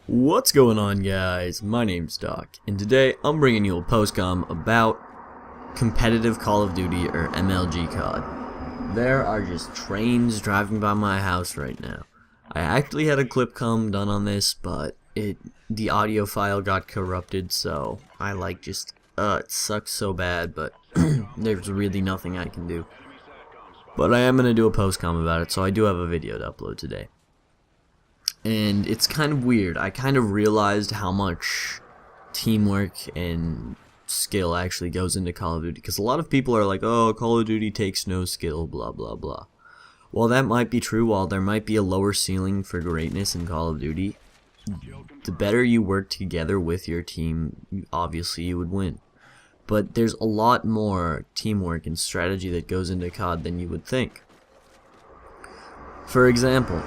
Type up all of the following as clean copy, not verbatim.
What's going on, guys? My name's Doc, and today I'm bringing you a postcom about competitive Call of Duty, or MLG CoD. There are just trains driving by my house right now. I actually had a clipcom done on this, but the audio file got corrupted, so I it sucks so bad, but there's really nothing I can do. But I am going to do a postcom about it, so I do have a video to upload today. And it's kind of weird. I kind of realized how much teamwork and skill actually goes into Call of Duty, because a lot of people are like, oh, Call of Duty takes no skill, blah blah blah. While that might be true, while there might be a lower ceiling for greatness in Call of Duty, the better you work together with your team, obviously you would win. But there's a lot more teamwork and strategy that goes into CoD than you would think. For example,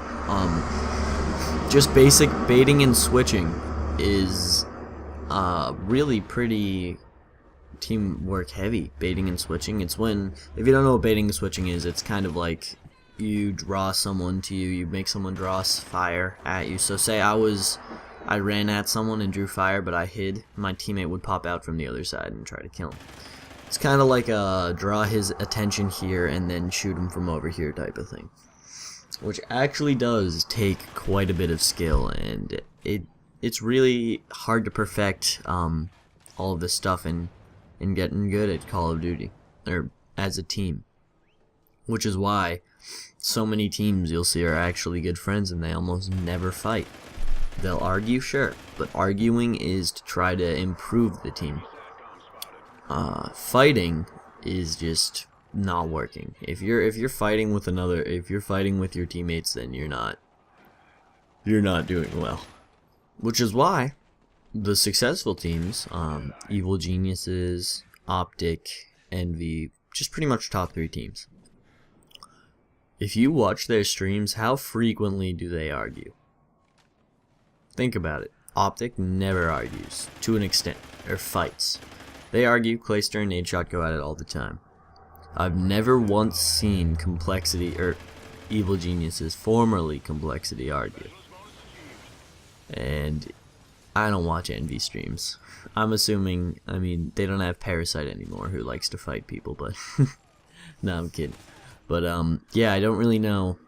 just basic baiting and switching is really pretty teamwork heavy. Baiting and switching, it's when, if you don't know what baiting and switching is, it's kind of like you draw someone to you, you make someone draw fire at you. So say I ran at someone and drew fire, but I hid, my teammate would pop out from the other side and try to kill him. It's kind of like a draw his attention here and then shoot him from over here type of thing, which actually does take quite a bit of skill, and it's really hard to perfect all of this stuff and getting good at Call of Duty, or as a team, which is why so many teams you'll see are actually good friends and they almost never fight. They'll argue, sure, but arguing is to try to improve the team. Fighting is just not working. If you're fighting with your teammates, then you're not doing well. Which is why the successful teams, Evil Geniuses, Optic, Envy, just pretty much top 3 teams. If you watch their streams, how frequently do they argue? Think about it. Optic never argues, to an extent, or fights. They argue, Clayster and Nadeshot go at it all the time. I've never once seen Complexity, or Evil Geniuses, formerly Complexity, argue. And I don't watch Envy streams. I'm assuming, they don't have Parasite anymore who likes to fight people, but no, I'm kidding. But yeah, I don't really know.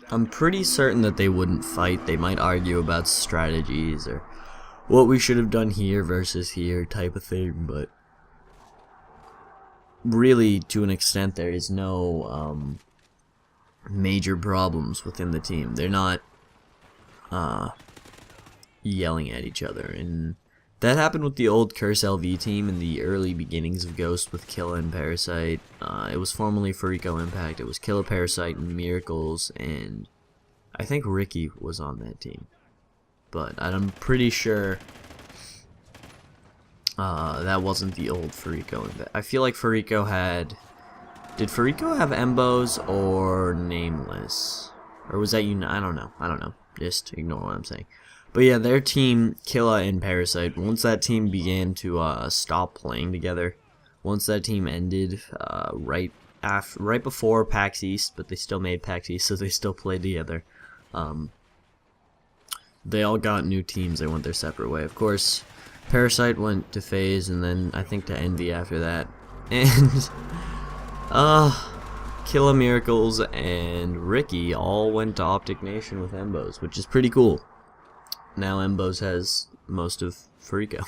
I'm pretty certain that they wouldn't fight. They might argue about strategies or what we should have done here versus here type of thing, but really, to an extent, there is no major problems within the team. They're not yelling at each other, and that happened with the old Curse LV team in the early beginnings of Ghost with Killa and Parasite. It was formerly Farico Impact. It was Killa, Parasite, and Miracles, and I think Ricky was on that team. But I'm pretty sure that wasn't the old Farico. I feel like Farico had... Did Farico have Embos or Nameless? Or was that I don't know. Just ignore what I'm saying. But yeah, their team, Killa and Parasite, once that team began to stop playing together, once that team ended right before PAX East, but they still made PAX East, so they still played together. They all got new teams. They went their separate way. Of course, Parasite went to FaZe, and then I think to Envy after that. And Killa, Miracles, and Ricky all went to Optic Nation with Embos, which is pretty cool. Now Embos has most of Farico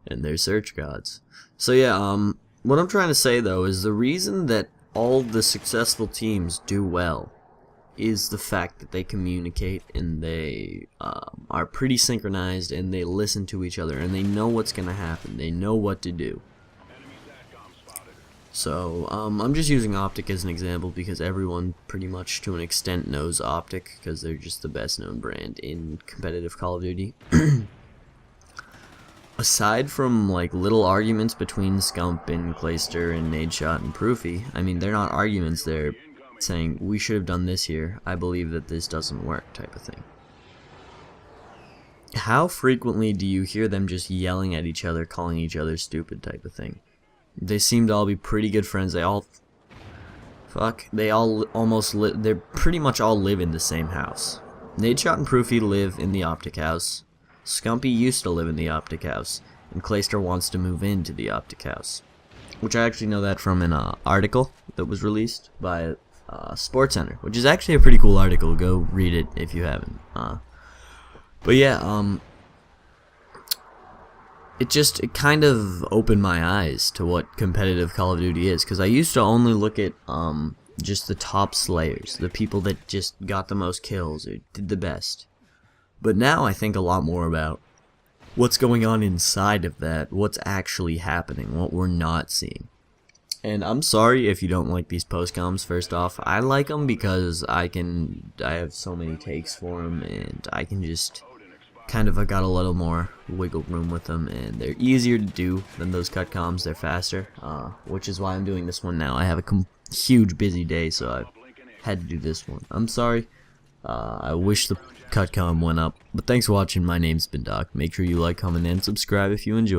and their search gods. So yeah, what I'm trying to say though is the reason that all the successful teams do well is the fact that they communicate and they are pretty synchronized and they listen to each other and they know what's gonna happen. They know what to do. So I'm just using Optic as an example because everyone pretty much to an extent knows Optic because they're just the best known brand in competitive Call of Duty. Aside from like little arguments between Scump and Clayster and Nadeshot and Proofy, they're not arguments, they're saying we should have done this here, I believe that this doesn't work type of thing. How frequently do you hear them just yelling at each other, calling each other stupid type of thing? They seem to all be pretty good friends. They pretty much all live in the same house. Nadeshot and Proofy live in the Optic House. Scumpy used to live in the Optic House, and Clayster wants to move into the Optic House. Which I actually know that from an article that was released by SportsCenter, which is actually a pretty cool article. Go read it if you haven't. But yeah, it kind of opened my eyes to what competitive Call of Duty is, because I used to only look at just the top slayers, the people that just got the most kills or did the best. But now I think a lot more about what's going on inside of that, what's actually happening, what we're not seeing. And I'm sorry if you don't like these postcoms. First off, I like them because I have so many takes for them, and I can just I got a little more wiggle room with them, and they're easier to do than those cut comms. They're faster, which is why I'm doing this one now. I have a huge busy day, so I had to do this one. I'm sorry. I wish the cut comm went up, but thanks for watching. My name's been Doc. Make sure you like, comment, and subscribe if you enjoy.